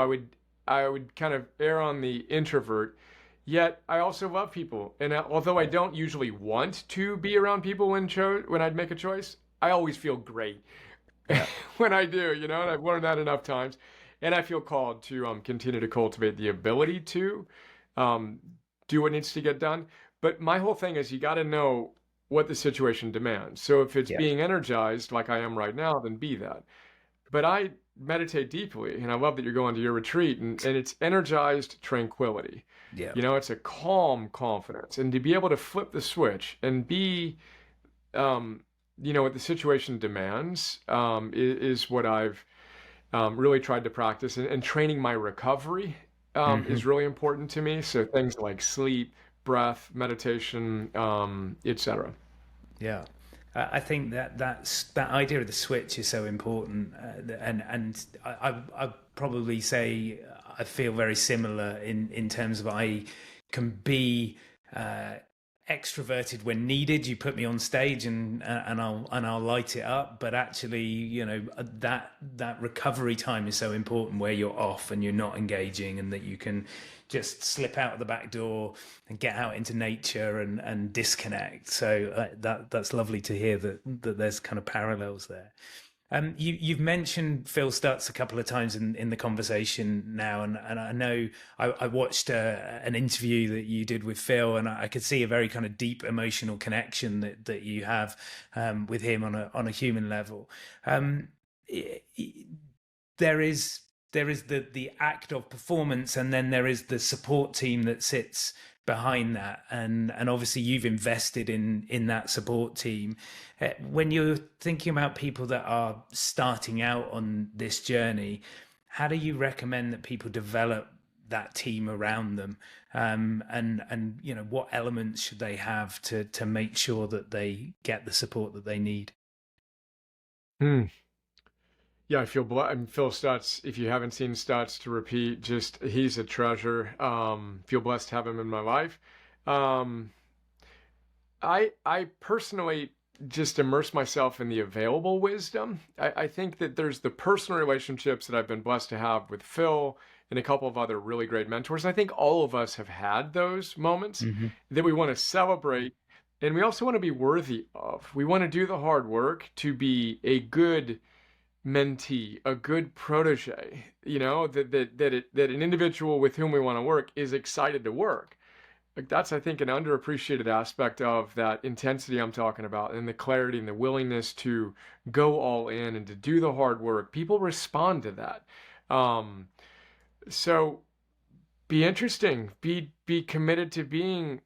I would kind of err on the introvert. Yet I also love people. And although I don't usually want to be around people when I'd make a choice, I always feel great Yeah. when I do, and I've learned that enough times. And I feel called to continue to cultivate the ability to um, do what needs to get done. But my whole thing is you got to know what the situation demands. So if it's Yeah. being energized like I am right now, then be that. But I meditate deeply, and I love that you're going to your retreat, and it's energized tranquility. Yeah. It's a calm confidence. And to be able to flip the switch and be what the situation demands is what I've really tried to practice. And training my recovery is really important to me. So things like sleep, breath, meditation, etc. Yeah. I think that idea of the switch is so important, and I probably say I feel very similar in terms of I can be extroverted when needed. You put me on stage and I'll light it up, but actually, that recovery time is so important, where you're off and you're not engaging, and that you can just slip out of the back door and get out into nature and disconnect. So that's lovely to hear that there's kind of parallels there. You've mentioned Phil Stutz a couple of times in the conversation now, and I know I watched an interview that you did with Phil, and I could see a very kind of deep emotional connection that you have with him on a human level. There is the act of performance, and then there is the support team that sits behind that, and obviously you've invested in that support team. When you're thinking about people that are starting out on this journey, how do you recommend that people develop that team around them, and what elements should they have to make sure that they get the support that they need? Hmm. Yeah, I feel I'm Phil Stutz. If you haven't seen Stutz, to repeat, just he's a treasure. Feel blessed to have him in my life. Um, I personally just immerse myself in the available wisdom. I think that there's the personal relationships that I've been blessed to have with Phil and a couple of other really great mentors. I think all of us have had those moments that we want to celebrate, and we also want to be worthy of. We want to do the hard work to be a good mentee, a good protege, that an individual with whom we want to work is excited to work. Like that's, I think, an underappreciated aspect of that intensity I'm talking about, and the clarity and the willingness to go all in and to do the hard work. People respond to that. Um, so be interesting, be committed to being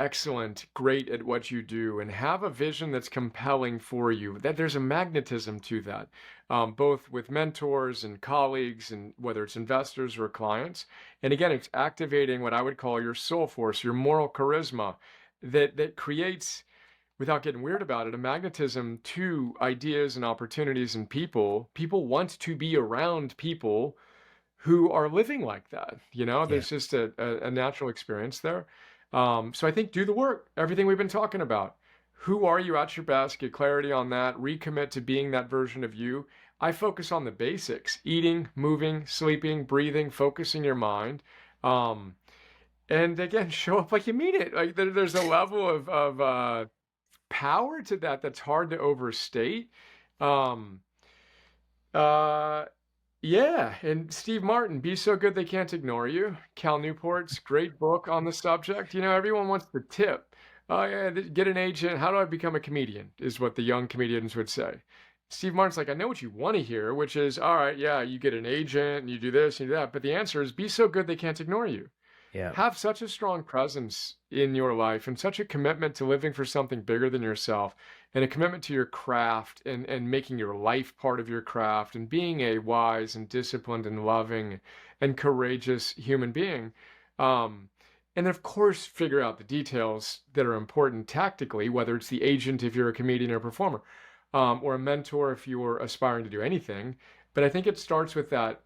excellent, great at what you do, and have a vision that's compelling for you. That there's a magnetism to that, both with mentors and colleagues, and whether it's investors or clients. And again, it's activating what I would call your soul force, your moral charisma, that creates, without getting weird about it, a magnetism to ideas and opportunities and people. People want to be around people who are living like that. Yeah. There's just a natural experience there. So I think do the work, everything we've been talking about. Who are you at your best? Get clarity on that. Recommit to being that version of you. I focus on the basics: eating, moving, sleeping, breathing, focusing your mind. And again, show up like you mean it. Like there's a level of power to that that's hard to overstate. Um, uh, yeah, and Steve Martin, Be So Good They Can't Ignore You. Cal Newport's great book on the subject. Everyone wants the tip. Oh yeah, get an agent. How do I become a comedian? Is what the young comedians would say. Steve Martin's like, I know what you want to hear, which is, all right, yeah, you get an agent and you do this and you do that. But the answer is, be so good they can't ignore you. Yeah. Have such a strong presence in your life and such a commitment to living for something bigger than yourself, and a commitment to your craft, and making your life part of your craft, and being a wise and disciplined and loving and courageous human being. And of course, figure out the details that are important tactically, whether it's the agent if you're a comedian or performer, or a mentor if you're aspiring to do anything. But I think it starts with that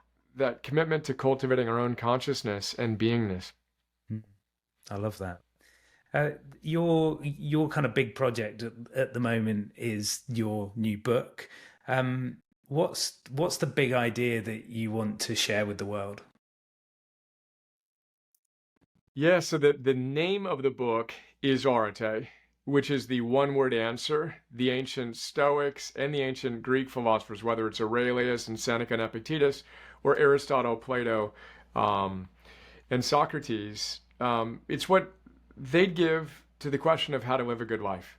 commitment to cultivating our own consciousness and beingness. I love that. Your kind of big project at the moment is your new book. What's the big idea that you want to share with the world? Yeah, so the name of the book is Arete, which is the one-word answer. The ancient Stoics and the ancient Greek philosophers, whether it's Aurelius and Seneca and Epictetus, or Aristotle, Plato, and Socrates, it's what they'd give to the question of how to live a good life.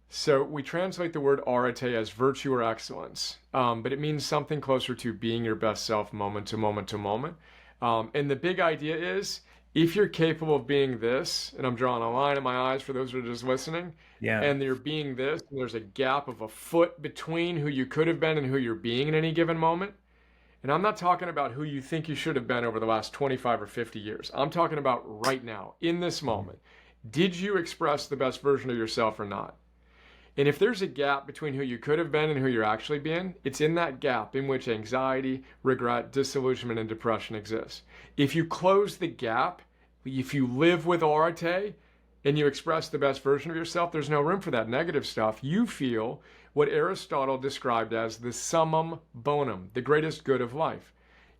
So we translate the word arete as virtue or excellence, but it means something closer to being your best self moment to moment to moment. And the big idea is If you're capable of being this, and I'm drawing a line in my eyes for those who are just listening, Yeah. and you're being this, and there's a gap of a foot between who you could have been and who you're being in any given moment. And I'm not talking about who you think you should have been over the last 25 or 50 years. I'm talking about right now, in this moment. Did you express the best version of yourself or not? And if there's a gap between who you could have been and who you're actually being, it's in that gap in which anxiety, regret, disillusionment, and depression exist. If you close the gap, if you live with arete and you express the best version of yourself, there's no room for that negative stuff. You feel what Aristotle described as the summum bonum, the greatest good of life.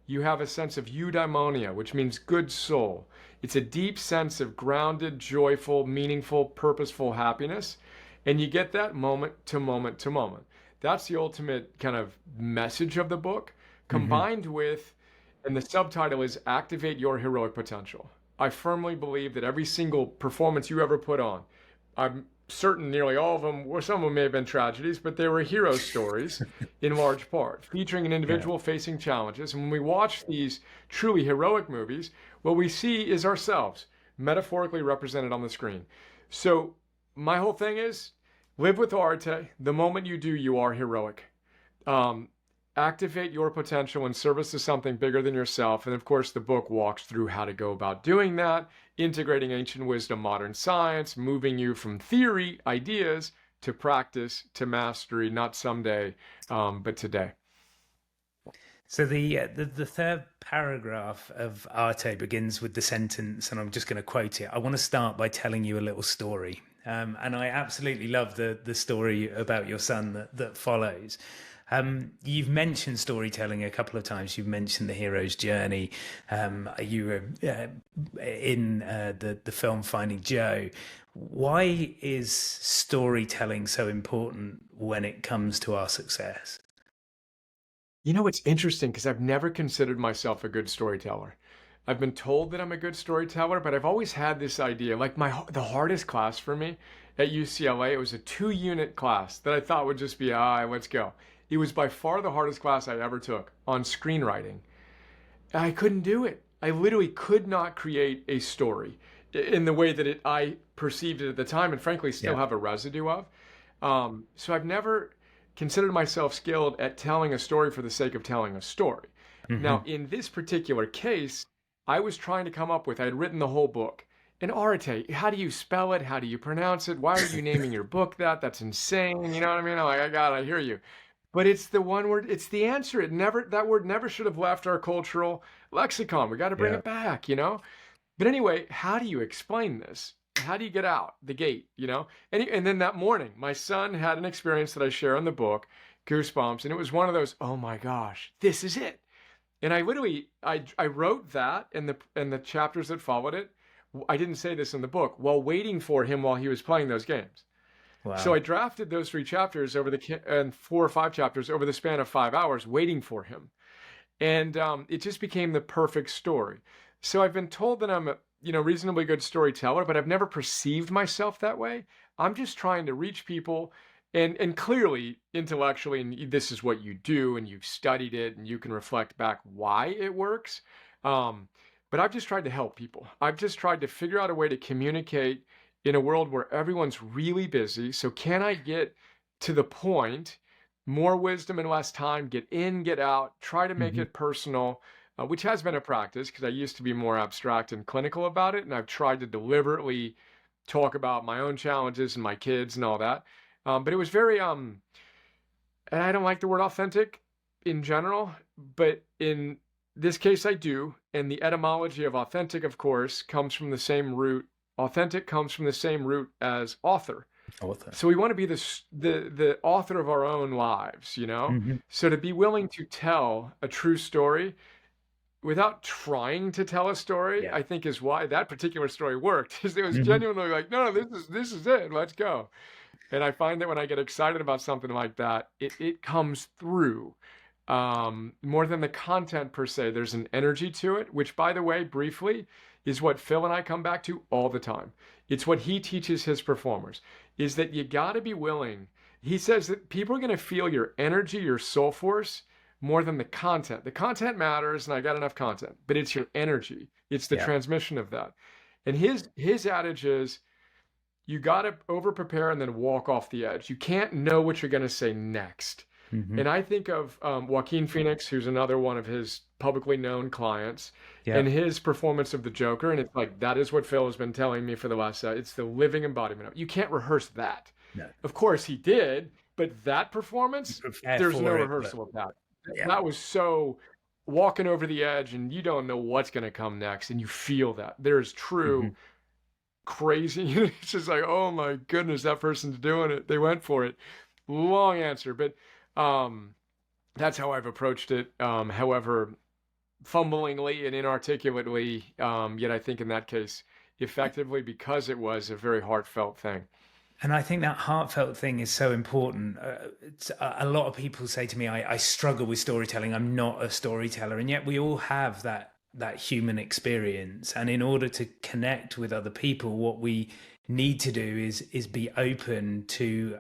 You have a sense of eudaimonia, which means good soul. It's a deep sense of grounded, joyful, meaningful, purposeful happiness. And you get that moment to moment to moment. That's the ultimate kind of message of the book, combined with, and the subtitle is Activate Your Heroic Potential. I firmly believe that every single performance you ever put on, I'm certain nearly all of them, or some of them may have been tragedies, but they were hero stories in large part, featuring an individual facing challenges. And when we watch these truly heroic movies, what we see is ourselves, metaphorically represented on the screen. So my whole thing is live with arete. The moment you do, you are heroic. Activate your potential in service to something bigger than yourself. And of course, the book walks through how to go about doing that, integrating ancient wisdom, modern science, moving you from theory, ideas, to practice, to mastery, not someday, but today. So the third paragraph of Arte begins with the sentence, and I'm just going to quote it. I want to start by telling you a little story. And I absolutely love the story about your son that follows. You've mentioned storytelling a couple of times. You've mentioned the hero's journey. You were in the film Finding Joe. Why is storytelling so important when it comes to our success? You know, it's interesting because I've never considered myself a good storyteller. I've been told that I'm a good storyteller, but I've always had this idea, like the hardest class for me at UCLA, it was a 2-unit class that I thought would just be, let's go. It was by far the hardest class I ever took on screenwriting. I couldn't do it. I literally could not create a story in the way that I perceived it at the time, and frankly still have a residue of. So I've never considered myself skilled at telling a story for the sake of telling a story. Now, in this particular case, I was trying to come up with, I had written the whole book. And arete, how do you spell it? How do you pronounce it? Why are you naming your book that? That's insane. You know what I mean? I'm like, I hear you. But it's the one word, it's the answer. That word never should have left our cultural lexicon. We got to bring it back, you know? But anyway, how do you explain this? How do you get out the gate, you know? And then that morning, my son had an experience that I share in the book, Goosebumps, and it was one of those, oh my gosh, this is it. And I literally, I wrote that and the chapters that followed it. I didn't say this in the book, while waiting for him while he was playing those games. Wow. So I drafted those 3 chapters and 4 or 5 chapters over the span of 5 hours, waiting for him. And it just became the perfect story. So I've been told that I'm a reasonably good storyteller, but I've never perceived myself that way. I'm just trying to reach people and clearly intellectually, and this is what you do and you've studied it and you can reflect back why it works. But I've just tried to help people. I've just tried to figure out a way to communicate in a world where everyone's really busy. So can I get to the point, more wisdom and less time, get in, get out, try to make it personal, which has been a practice because I used to be more abstract and clinical about it. And I've tried to deliberately talk about my own challenges and my kids and all that. But it was very, and I don't like the word authentic in general, but in this case I do. And the etymology of authentic, of course, comes from the same root. Authentic comes from the same root as author. So we want to be the author of our own lives, you know? So to be willing to tell a true story without trying to tell a story, I think is why that particular story worked. Because it was genuinely like, no, this is it. Let's go. And I find that when I get excited about something like that, it comes through. More than the content per se, there's an energy to it, which, by the way, briefly, is what Phil and I come back to all the time. It's what he teaches his performers, is that you got to be willing. He says that people are going to feel your energy, your soul force, more than the content. The content matters, and I got enough content, but it's your energy. It's the Yeah. transmission of that. And his adage is, you got to over prepare and then walk off the edge. You can't know what you're going to say next. Hmm. And I think of Joaquin Phoenix, who's another one of his publicly known clients, Yeah. and his performance of the Joker. And it's like, that is what Phil has been telling me for the last, it's the living embodiment of it. You can't rehearse that. No. Of course he did, but that performance, Prepare there's no for it, rehearsal of that. yeah. That was so walking over the edge, and you don't know what's going to come next. And you feel that. There's true crazy. It's just like, oh my goodness, that person's doing it. They went for it. Long answer, but that's how I've approached it. However, fumblingly and inarticulately, yet I think in that case, effectively, because it was a very heartfelt thing. And I think that heartfelt thing is so important. A lot of people say to me, I struggle with storytelling. I'm not a storyteller. And yet we all have that human experience. And in order to connect with other people, what we need to do is be open to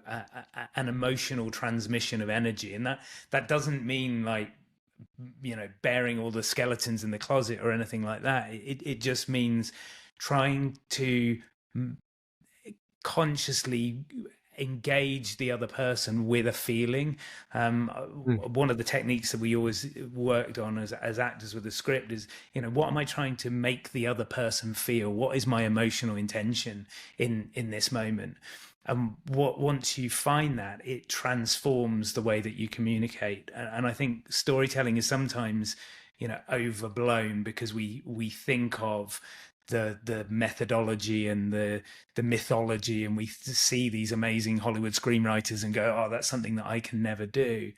an emotional transmission of energy. And that doesn't mean like, bearing all the skeletons in the closet or anything like that. It just means trying to consciously engage the other person with a feeling. One of the techniques that we always worked on as actors with the script is, what am I trying to make the other person feel? What is my emotional intention in this moment? And once you find that, it transforms the way that you communicate. And I think storytelling is sometimes, overblown because we think of the methodology and the mythology, and we see these amazing Hollywood screenwriters and go, oh, that's something that I can never do.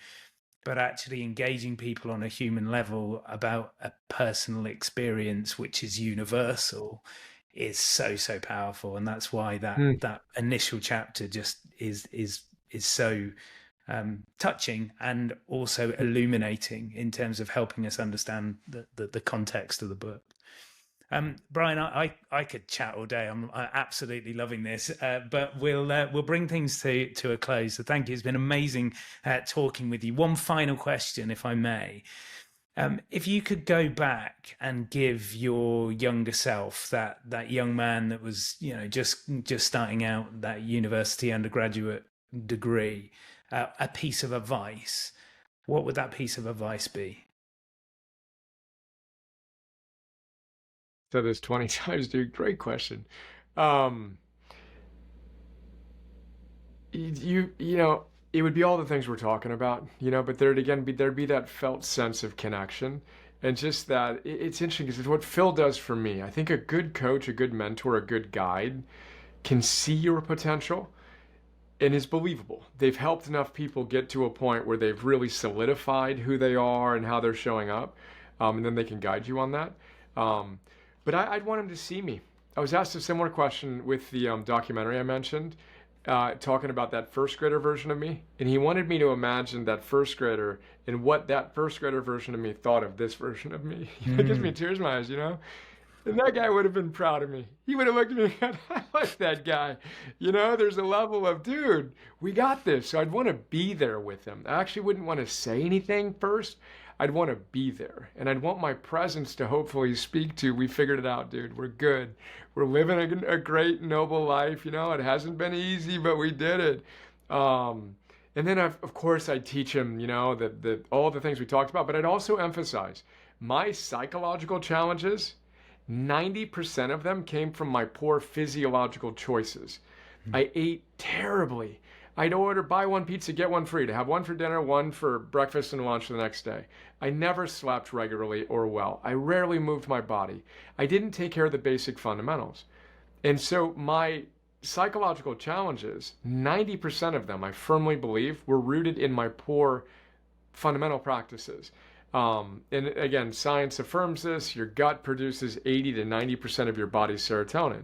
But actually engaging people on a human level about a personal experience, which is universal, is so powerful. And that's why that initial chapter just is so touching and also illuminating in terms of helping us understand the context of the book. Brian, I could chat all day. I'm absolutely loving this, but we'll bring things to a close. So thank you. It's been amazing talking with you. One final question, if I may. If you could go back and give your younger self, that young man that was just starting out that university undergraduate degree, a piece of advice, what would that piece of advice be? Said this 20 times, dude. Great question. It would be all the things we're talking about, but there'd be that felt sense of connection. And just that it's interesting because it's what Phil does for me. I think a good coach, a good mentor, a good guide can see your potential and is believable. They've helped enough people get to a point where they've really solidified who they are and how they're showing up. And then they can guide you on that. But I'd want him to see me. I was asked a similar question with the documentary I mentioned, talking about that first grader version of me. And he wanted me to imagine that first grader and what that first grader version of me thought of this version of me. It gives me tears in my eyes, And that guy would have been proud of me. He would have looked at me and gone, I like that guy. There's a level of, dude, we got this. So I'd want to be there with him. I actually wouldn't want to say anything first. I'd want to be there, and I'd want my presence to hopefully speak to, we figured it out, dude. We're good. We're living a great, noble life. It hasn't been easy, but we did it. And then, of course, I'd teach him, that all the things we talked about, but I'd also emphasize my psychological challenges, 90% of them came from my poor physiological choices. I ate terribly. I'd order buy one pizza, get one free, to have one for dinner, one for breakfast and lunch the next day. I never slept regularly or well. I rarely moved my body. I didn't take care of the basic fundamentals. And so my psychological challenges, 90% of them, I firmly believe, were rooted in my poor fundamental practices. And again, science affirms this. Your gut produces 80 to 90% of your body's serotonin.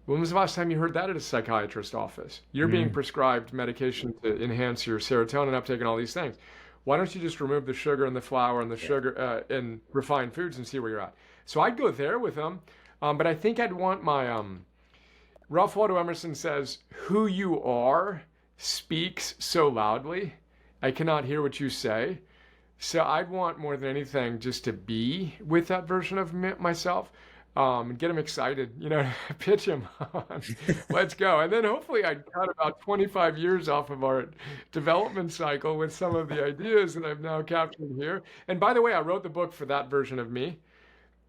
When was the last time you heard that at a psychiatrist's office? You're being prescribed medication to enhance your serotonin uptake and all these things. Why don't you just remove the sugar and the flour and the sugar and refined foods and see where you're at? So I'd go there with them, but I think I'd want my Ralph Waldo Emerson says, "Who you are speaks so loudly, I cannot hear what you say. So I'd want more than anything just to be with that version of myself, and get him excited, pitch him on, let's go. And then hopefully I'd cut about 25 years off of our development cycle with some of the ideas that I've now captured here. And by the way, I wrote the book for that version of me,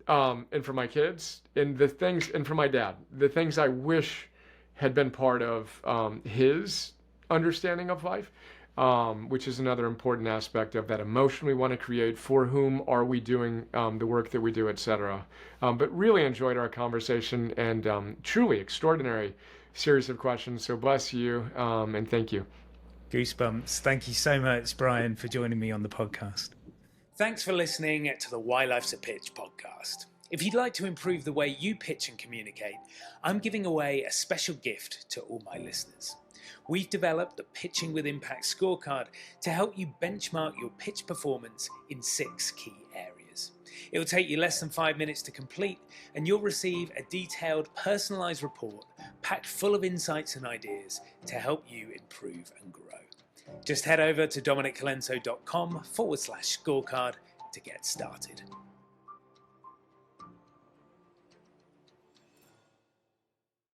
and for my kids, and for my dad, the things I wish had been part of his understanding of life, which is another important aspect of that emotion we want to create. For whom are we doing the work that we do, etc. But really enjoyed our conversation, and truly extraordinary series of questions. So bless you, and thank you. Goosebumps. Thank you so much, Brian, for joining me on the podcast. Thanks for listening to the Why Life's a Pitch podcast. If you'd like to improve the way you pitch and communicate, I'm giving away a special gift to all my listeners. We've developed the Pitching with Impact scorecard to help you benchmark your pitch performance in 6 key areas. It will take you less than 5 minutes to complete, and you'll receive a detailed, personalized report packed full of insights and ideas to help you improve and grow. Just head over to dominiccolenso.com/scorecard to get started.